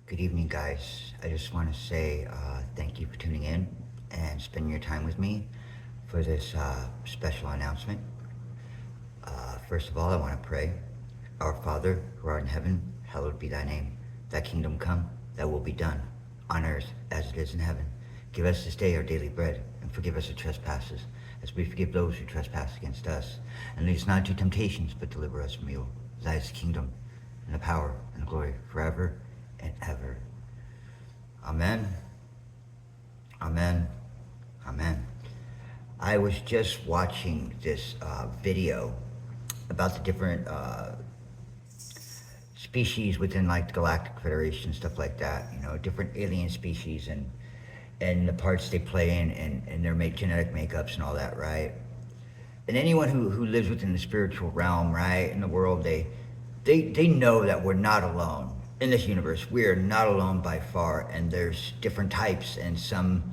Good evening, guys. I just want to say thank you for tuning in and spending your time with me for this special announcement. First of all, I want to pray. Our Father, who art in heaven, hallowed be thy name. Thy kingdom come, thy will be done, on earth as it is in heaven. Give us this day our daily bread, and forgive us our trespasses, as we forgive those who trespass against us. And lead us not into temptations, but deliver us from evil. Thy is the kingdom, and the power, and the glory, forever and ever. Amen. Amen. Amen. I was just watching this video about the different species within like the Galactic Federation, stuff like that. You know, different alien species and the parts they play in and their genetic makeups and all that, right? And anyone who lives within the spiritual realm, right, in the world, they know that we're not alone in this universe. We are not alone by far, and there's different types, and some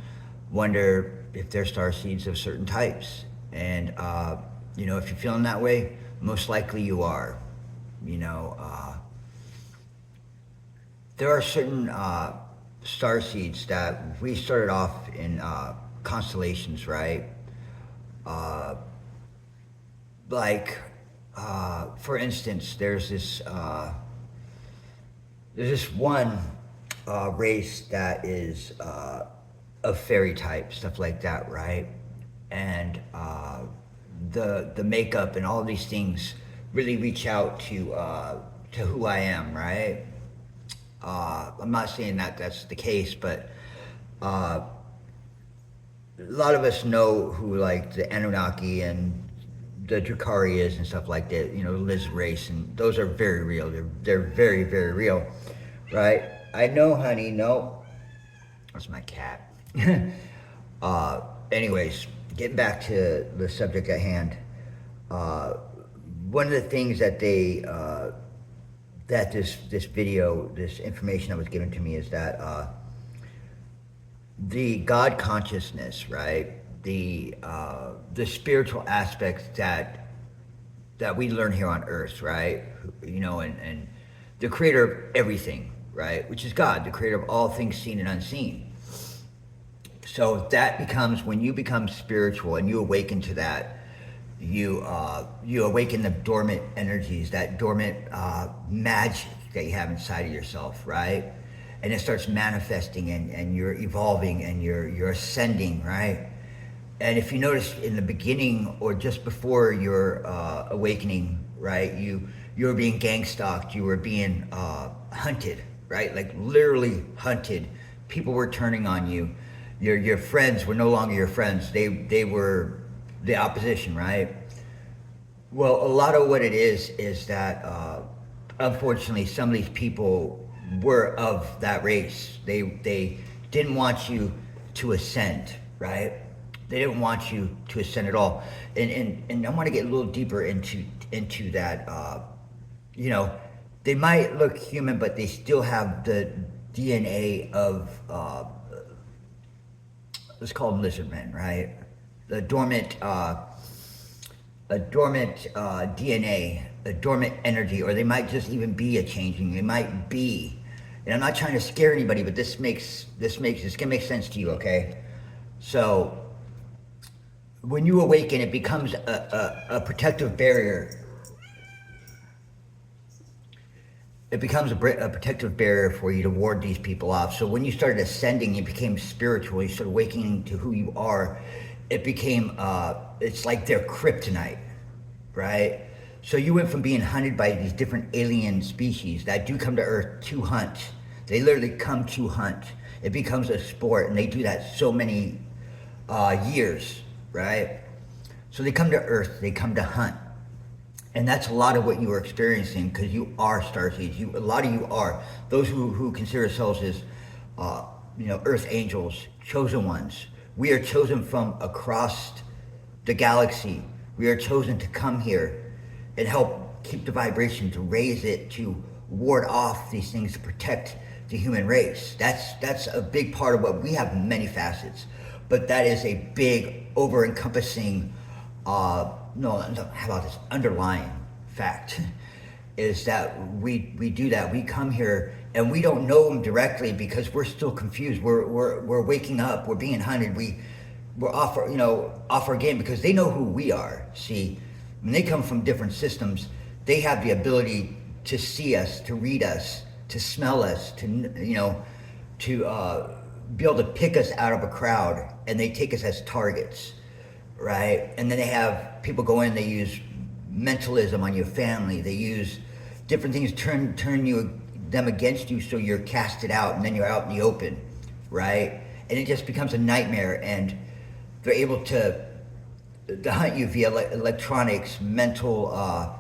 wonder if they're star seeds of certain types. And you know, if you're feeling that way, most likely you are. You know, there are certain star seeds that we started off in constellations, right? Uh, like, for instance, there's this one race that is of fairy type, stuff like that, right? And the makeup and all these things really reach out to who I am, right? I'm not saying that that's the case, but a lot of us know who like the Anunnaki and the Drakari is and stuff like that. You know, Liz race, and those are very real. They're very very real, right? I know, honey. No, that's my cat. Anyways, getting back to the subject at hand. Uh, One of the things that that this video, this information that was given to me is that the God consciousness, right? The spiritual aspects that we learn here on Earth, right? You know, and the creator of everything, right? Which is God, the creator of all things seen and unseen. So that becomes, when you become spiritual and you awaken to that, you awaken the dormant energies, that dormant magic that you have inside of yourself, right? And it starts manifesting, and you're evolving, and you're ascending, right? And if you notice in the beginning or just before your awakening, right, you were being gang stalked, you were being hunted, right? Like literally hunted. People were turning on you. Your friends were no longer your friends. They were the opposition, right? Well, a lot of what it is that unfortunately some of these people were of that race. They didn't want you to ascend, right? They didn't want you to ascend at all. And I want to get a little deeper into that. You know, they might look human, but they still have the DNA of let's call them lizard men, right? The dormant DNA, a dormant energy, or they might just even be a changing. They might be, and I'm not trying to scare anybody, but this can make sense to you, okay? So when you awaken, it becomes a protective barrier. It becomes a protective barrier for you to ward these people off. So when you started ascending, you became spiritual. You started awakening to who you are. It became, it's like their kryptonite, right? So you went from being hunted by these different alien species that do come to Earth to hunt. They literally come to hunt. It becomes a sport, and they do that so many years, right? So they come to Earth, they come to hunt. And that's a lot of what you are experiencing, because you are starseeds. A lot of you are. Those who consider themselves as, you know, Earth angels, chosen ones. We are chosen from across the galaxy. We are chosen to come here and help keep the vibration, to raise it, to ward off these things, to protect the human race. That's a big part of what we have. Many facets, but that is a big, over-encompassing. No, how about this underlying fact is that we do that. We come here and we don't know them directly because we're still confused. We're waking up. We're being hunted. We're off our, off our game because they know who we are. See, when they come from different systems, they have the ability to see us, to read us, to smell us, to be able to pick us out of a crowd, and they take us as targets, right? And then they have people go in. They use mentalism on your family. They use different things, turn them against you, so you're casted out, and then you're out in the open, right? And it just becomes a nightmare. And they're able to hunt you via electronics, mental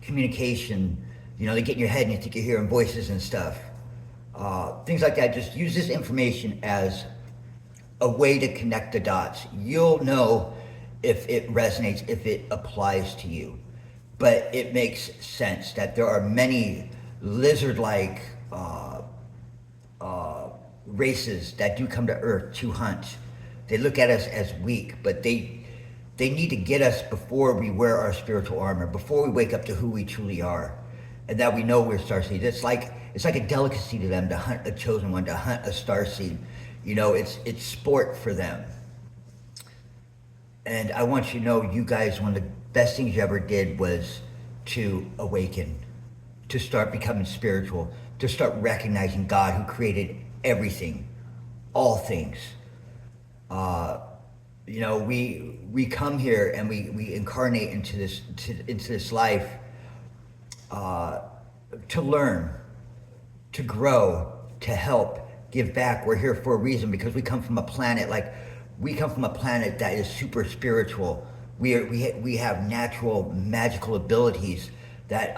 communication. They get in your head and you think you're hearing voices and stuff. Things like that. Just use this information as a way to connect the dots. You'll know if it resonates, if it applies to you. But it makes sense that there are many lizard-like races that do come to Earth to hunt. They look at us as weak, but they need to get us before we wear our spiritual armor, before we wake up to who we truly are, and that we know we're starseed. It's like a delicacy to them to hunt a chosen one, to hunt a starseed. It's sport for them. And I want you to know, you guys, one of the best things you ever did was to awaken, to start becoming spiritual, to start recognizing God who created everything, all things. We come here and we incarnate into this life to learn, to grow, to help, give back. We're here for a reason, because we come from a planet that is super spiritual. We have natural magical abilities that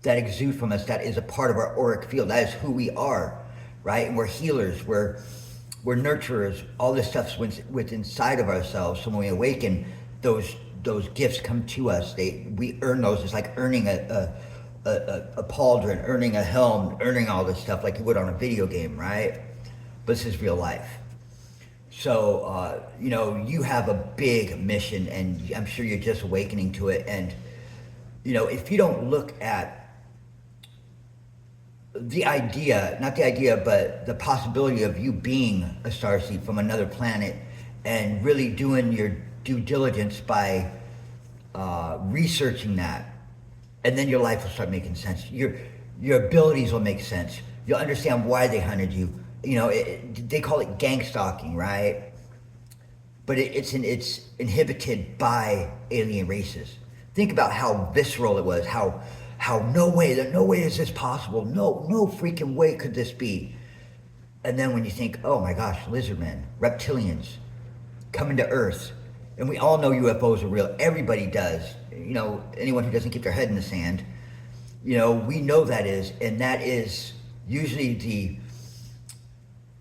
exude from us. That is a part of our auric field. That is who we are, right? And we're healers. We're nurturers. All this stuff's within inside of ourselves. So when we awaken, those gifts come to us. We earn those. It's like earning a pauldron, earning a helm, earning all this stuff like you would on a video game, right? But this is real life. So, you have a big mission, and I'm sure you're just awakening to it. And, if you don't look at the idea, not the idea, but the possibility of you being a starseed from another planet, and really doing your due diligence by researching that, and then your life will start making sense. Your abilities will make sense. You'll understand why they hunted you. They call it gang stalking, right? But it's inhibited by alien races. Think about how visceral it was. How no way is this possible. No freaking way could this be. And then when you think, oh my gosh, lizardmen, reptilians, coming to Earth, and we all know UFOs are real. Everybody does. Anyone who doesn't keep their head in the sand, we know that is, and that is usually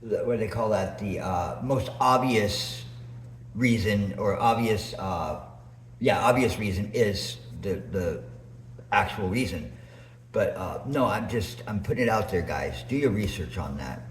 what do they call that? The most obvious reason, or obvious reason is the actual reason. But no, I'm putting it out there, guys. Do your research on that.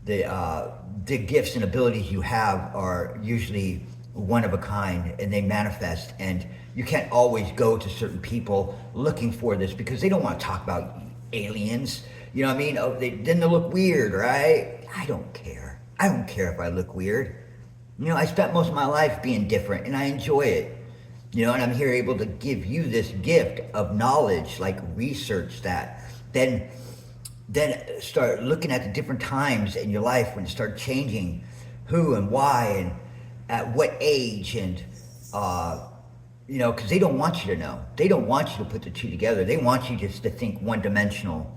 The gifts and abilities you have are usually one of a kind, and they manifest. And you can't always go to certain people looking for this, because they don't want to talk about aliens. You know what I mean? Oh, then they'll look weird, right? I don't care. I don't care if I look weird. I spent most of my life being different, and I enjoy it. And I'm here able to give you this gift of knowledge, like research that. Then start looking at the different times in your life when you start changing who and why and at what age, and because they don't want you to know. They don't want you to put the two together. They want you just to think one-dimensional,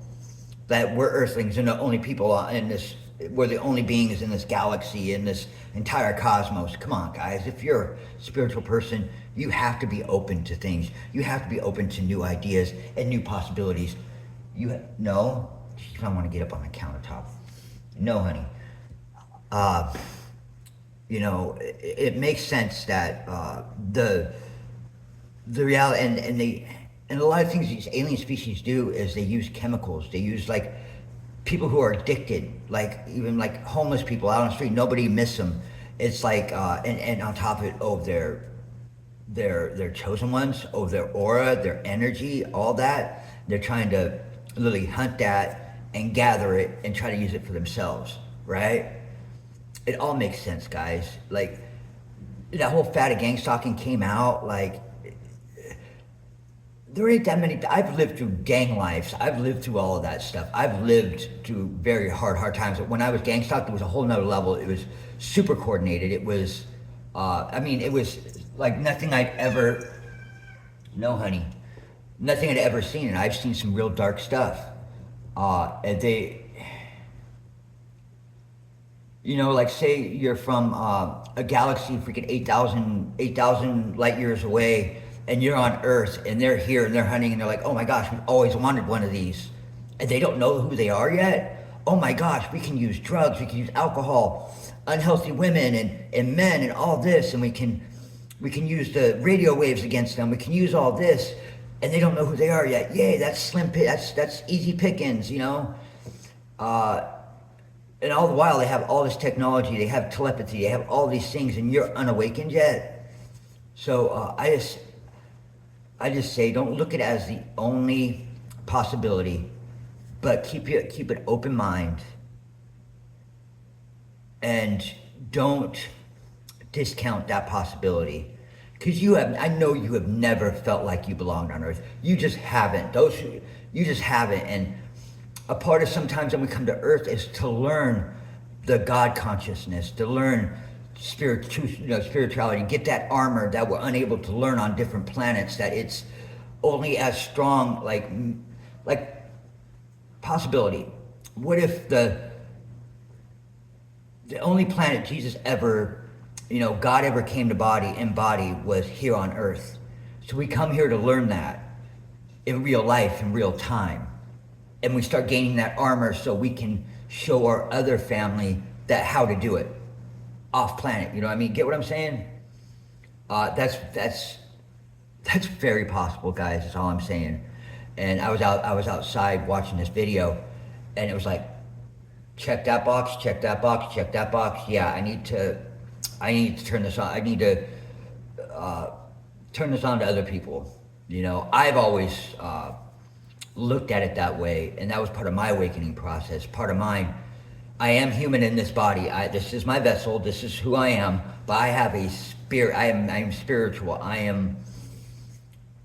that we're Earthlings and the only people in this, we're the only beings in this galaxy, in this entire cosmos. Come on, guys. If you're a spiritual person, you have to be open to things. You have to be open to new ideas and new possibilities. No? You don't want to get up on the countertop. No, honey. It makes sense that the reality, and a lot of things these alien species do is they use chemicals. They use, like, people who are addicted, like even like homeless people out on the street. Nobody miss them. It's like and on top of it, they're chosen ones, their aura, their energy, all that. They're trying to literally hunt that and gather it and try to use it for themselves, right? It all makes sense, guys. Like, that whole fad of gang stalking came out, like, there ain't that many. I've lived through gang lives. I've lived through all of that stuff. I've lived through very hard times. But when I was gang stalked, it was a whole nother level. It was super coordinated. It was, it was like nothing I'd ever, no, honey, nothing I'd ever seen. And I've seen some real dark stuff. And they, like say you're from a galaxy freaking 8,000 light years away, and you're on Earth, and they're here, and they're hunting, and they're like, oh my gosh, we've always wanted one of these. And they don't know who they are yet. Oh my gosh, we can use drugs, we can use alcohol, unhealthy women and men and all this, and we can use the radio waves against them, we can use all this, and they don't know who they are yet. Yay, that's that's easy pickings, And all the while they have all this technology, they have telepathy, they have all these things, and you're unawakened yet. So I just say, don't look at it as the only possibility, but keep an open mind, and don't discount that possibility. Because I know you have never felt like you belonged on Earth. You just haven't. You just haven't. And a part of sometimes when we come to Earth is to learn the God consciousness, to learn spirituality, get that armor that we're unable to learn on different planets, that it's only as strong, like possibility. What if the only planet Jesus ever, God ever came to body was here on Earth? So we come here to learn that in real life, in real time. And we start gaining that armor so we can show our other family that how to do it off planet. You know what I mean? Get what I'm saying? That's very possible, guys. That's all I'm saying. And I was outside watching this video, and it was like, check that box, check that box, check that box. Yeah, I need to turn this on. I need to turn this on to other people. I've always looked at it that way, and that was part of my awakening process. Part of mine. I am human in this body. This is my vessel. This is who I am. But I have a spirit. I am spiritual. I'm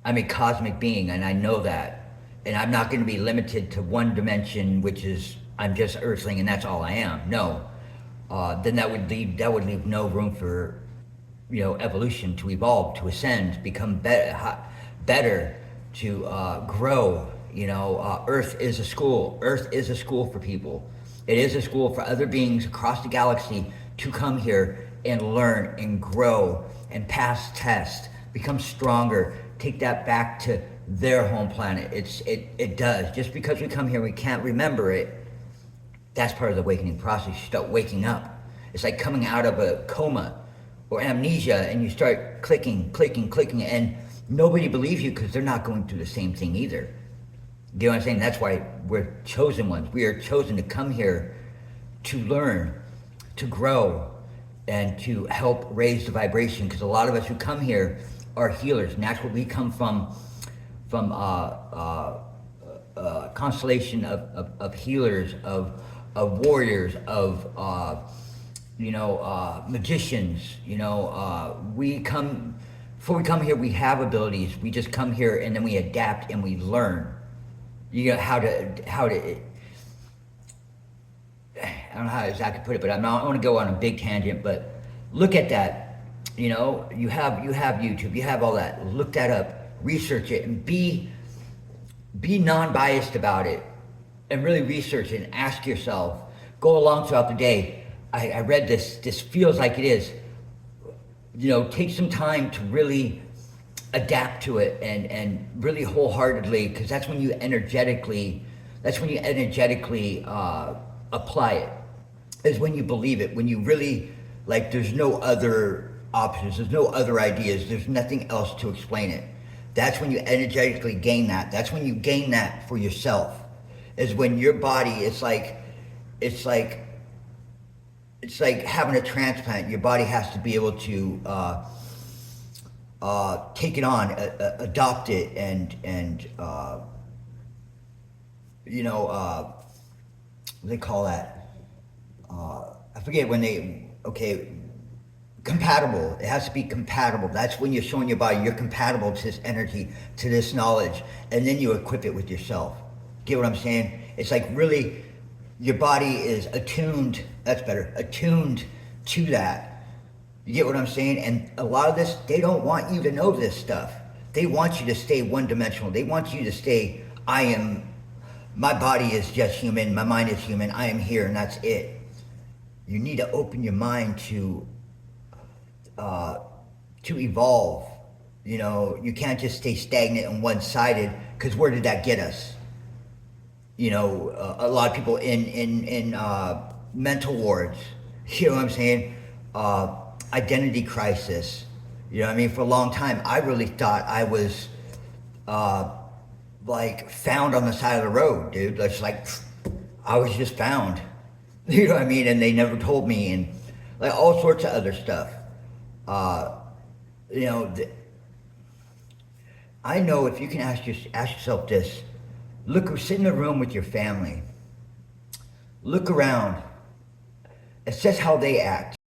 a cosmic being, and I know that. And I'm not going to be limited to one dimension, which is I'm just earthling, and that's all I am. No. Then that would leave no room for, evolution, to evolve, to ascend, become better, to grow. Earth is a school. Earth is a school for people. It is a school for other beings across the galaxy to come here and learn and grow and pass tests, become stronger, take that back to their home planet. It does. Just because we come here, we can't remember it. That's part of the awakening process. You start waking up. It's like coming out of a coma or amnesia, and you start clicking, and nobody believes you because they're not going through the same thing either. You know what I'm saying? That's why we're chosen ones. We are chosen to come here to learn, to grow, and to help raise the vibration. Because a lot of us who come here are healers, and that's what we come from constellation of healers, of warriors, of magicians. Before we come here, we have abilities. We just come here and then we adapt and we learn. How to I don't know how to exactly put it, but I want to go on a big tangent, but look at that. You have YouTube, you have all that. Look that up, research it, and be non-biased about it, and really research it and ask yourself. Go along throughout the day. I read this feels like it is. Take some time to really adapt to it and really wholeheartedly, because that's when you energetically apply it, is when you believe it, when you really, like, there's no other options, there's no other ideas, there's nothing else to explain it. That's when you energetically gain that. That's when you gain that for yourself, is when your body, it's like having a transplant. Your body has to be able to take it on, adopt it, and you know, what they call that? I forget when they, okay, compatible. It has to be compatible. That's when you're showing your body you're compatible to this energy, to this knowledge, and then you equip it with yourself. Get what I'm saying? It's like really, your body is attuned, that's better, attuned to that. You get what I'm saying? And a lot of this, they don't want you to know this stuff. They want you to stay one dimensional. They want you to stay, my body is just human, my mind is human, I am here, and that's it. You need to open your mind to evolve. You know, you can't just stay stagnant and one-sided, because where did that get us? You know, a lot of people in mental wards, you know what I'm saying? Identity crisis. You know what I mean? For a long time, I really thought I was like found on the side of the road, dude. It's like I was just found. You know what I mean? And they never told me, and like all sorts of other stuff. You know, I know if you can ask yourself this. Look, sit in a room with your family. Look around. Assess how they act.